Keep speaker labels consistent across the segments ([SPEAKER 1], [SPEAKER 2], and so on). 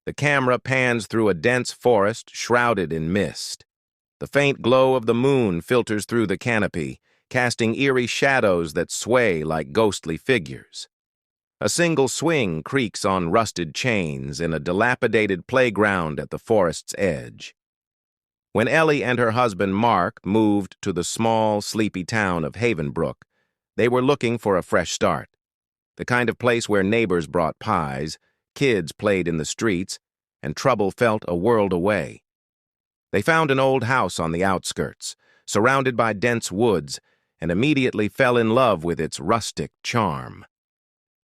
[SPEAKER 1] The camera pans through a dense forest shrouded in mist. The faint glow of the moon filters through the canopy, casting eerie shadows that sway like ghostly figures. A single swing creaks on rusted chains in a dilapidated playground at the forest's edge. When Ellie and her husband Mark moved to the small, sleepy town of Havenbrook, they were looking for a fresh start. The kind of place where neighbors brought pies, kids played in the streets, and trouble felt a world away. They found an old house on the outskirts, surrounded by dense woods, and immediately fell in love with its rustic charm.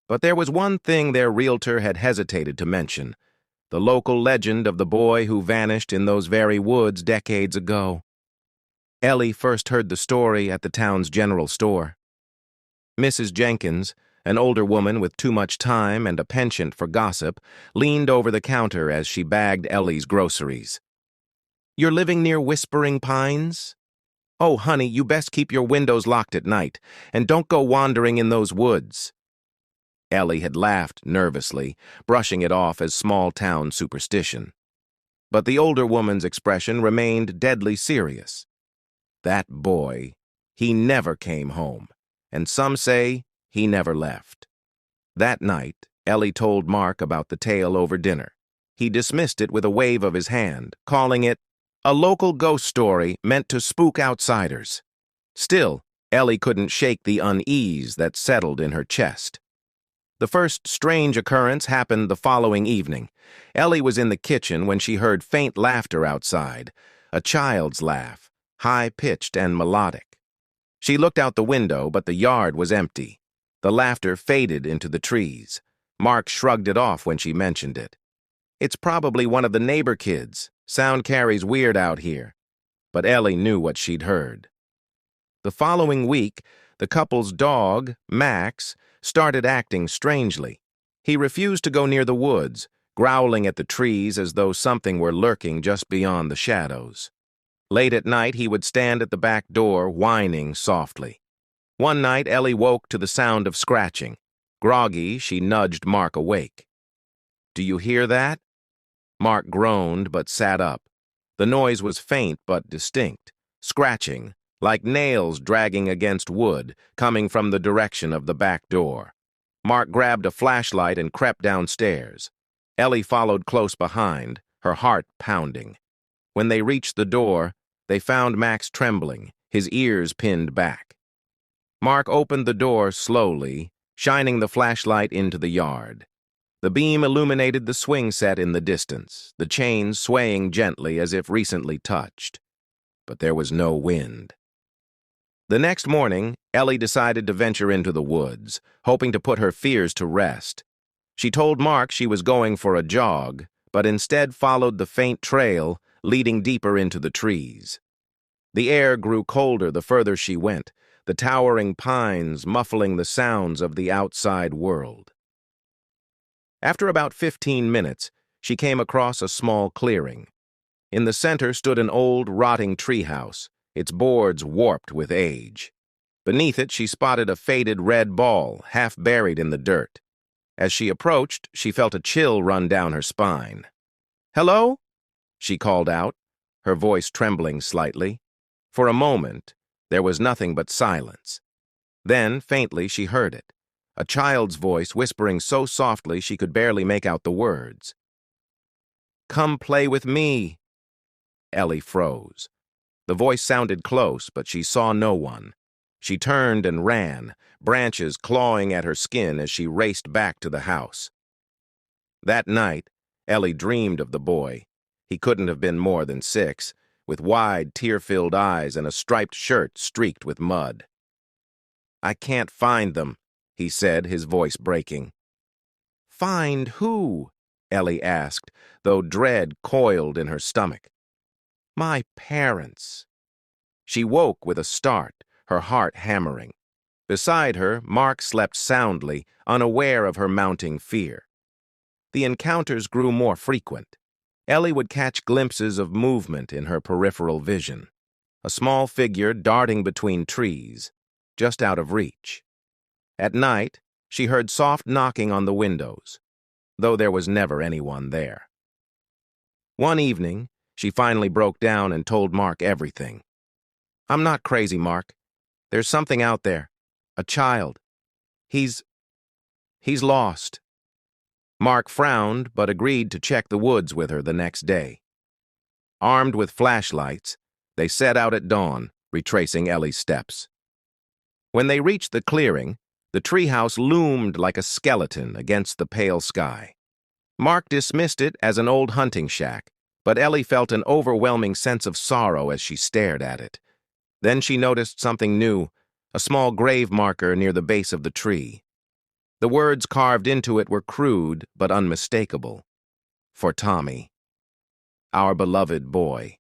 [SPEAKER 1] But there was one thing their realtor had hesitated to mention: the local legend of the boy who vanished in those very woods decades ago. Ellie first heard the story at the town's general store. Mrs. Jenkins, an older woman with too much time and a penchant for gossip, leaned over the counter as she bagged Ellie's groceries. "You're living near Whispering Pines? Oh, honey, you best keep your windows locked at night, and don't go wandering in those woods." Ellie had laughed nervously, brushing it off as small-town superstition. But the older woman's expression remained deadly serious. That boy, he never came home, and some say he never left. That night, Ellie told Mark about the tale over dinner. He dismissed it with a wave of his hand, calling it a local ghost story meant to spook outsiders. Still, Ellie couldn't shake the unease that settled in her chest. The first strange occurrence happened the following evening. Ellie was in the kitchen when she heard faint laughter outside, a child's laugh, high-pitched and melodic. She looked out the window, but the yard was empty. The laughter faded into the trees. Mark shrugged it off when she mentioned it. "It's probably one of the neighbor kids. Sound carries weird out here." But Ellie knew what she'd heard. The following week, the couple's dog, Max, started acting strangely. He refused to go near the woods, growling at the trees as though something were lurking just beyond the shadows. Late at night, he would stand at the back door, whining softly. One night, Ellie woke to the sound of scratching. Groggy, she nudged Mark awake. "Do you hear that?" Mark groaned but sat up. The noise was faint but distinct, scratching, like nails dragging against wood, coming from the direction of the back door. Mark grabbed a flashlight and crept downstairs. Ellie followed close behind, her heart pounding. When they reached the door, they found Max trembling, his ears pinned back. Mark opened the door slowly, shining the flashlight into the yard. The beam illuminated the swing set in the distance, the chains swaying gently as if recently touched. But there was no wind. The next morning, Ellie decided to venture into the woods, hoping to put her fears to rest. She told Mark she was going for a jog, but instead followed the faint trail leading deeper into the trees. The air grew colder the further she went, the towering pines muffling the sounds of the outside world. After about 15 minutes, she came across a small clearing. In the center stood an old, rotting treehouse, its boards warped with age. Beneath it, she spotted a faded red ball, half buried in the dirt. As she approached, she felt a chill run down her spine. "Hello?" she called out, her voice trembling slightly. For a moment, there was nothing but silence. Then, faintly, she heard it, a child's voice whispering so softly she could barely make out the words. "Come play with me." Ellie froze. The voice sounded close, but she saw no one. She turned and ran, branches clawing at her skin as she raced back to the house. That night, Ellie dreamed of the boy. He couldn't have been more than 6, with wide, tear-filled eyes and a striped shirt streaked with mud. "I can't find them," he said, his voice breaking. "Find who?" Ellie asked, though dread coiled in her stomach. "My parents." She woke with a start, her heart hammering. Beside her, Mark slept soundly, unaware of her mounting fear. The encounters grew more frequent. Ellie would catch glimpses of movement in her peripheral vision, a small figure darting between trees, just out of reach. At night, she heard soft knocking on the windows, though there was never anyone there. One evening, she finally broke down and told Mark everything. "I'm not crazy, Mark. There's something out there. A child. He's lost." Mark frowned but agreed to check the woods with her the next day. Armed with flashlights, they set out at dawn, retracing Ellie's steps. When they reached the clearing, the treehouse loomed like a skeleton against the pale sky. Mark dismissed it as an old hunting shack, but Ellie felt an overwhelming sense of sorrow as she stared at it. Then she noticed something new, a small grave marker near the base of the tree. The words carved into it were crude but unmistakable. "For Tommy, our beloved boy."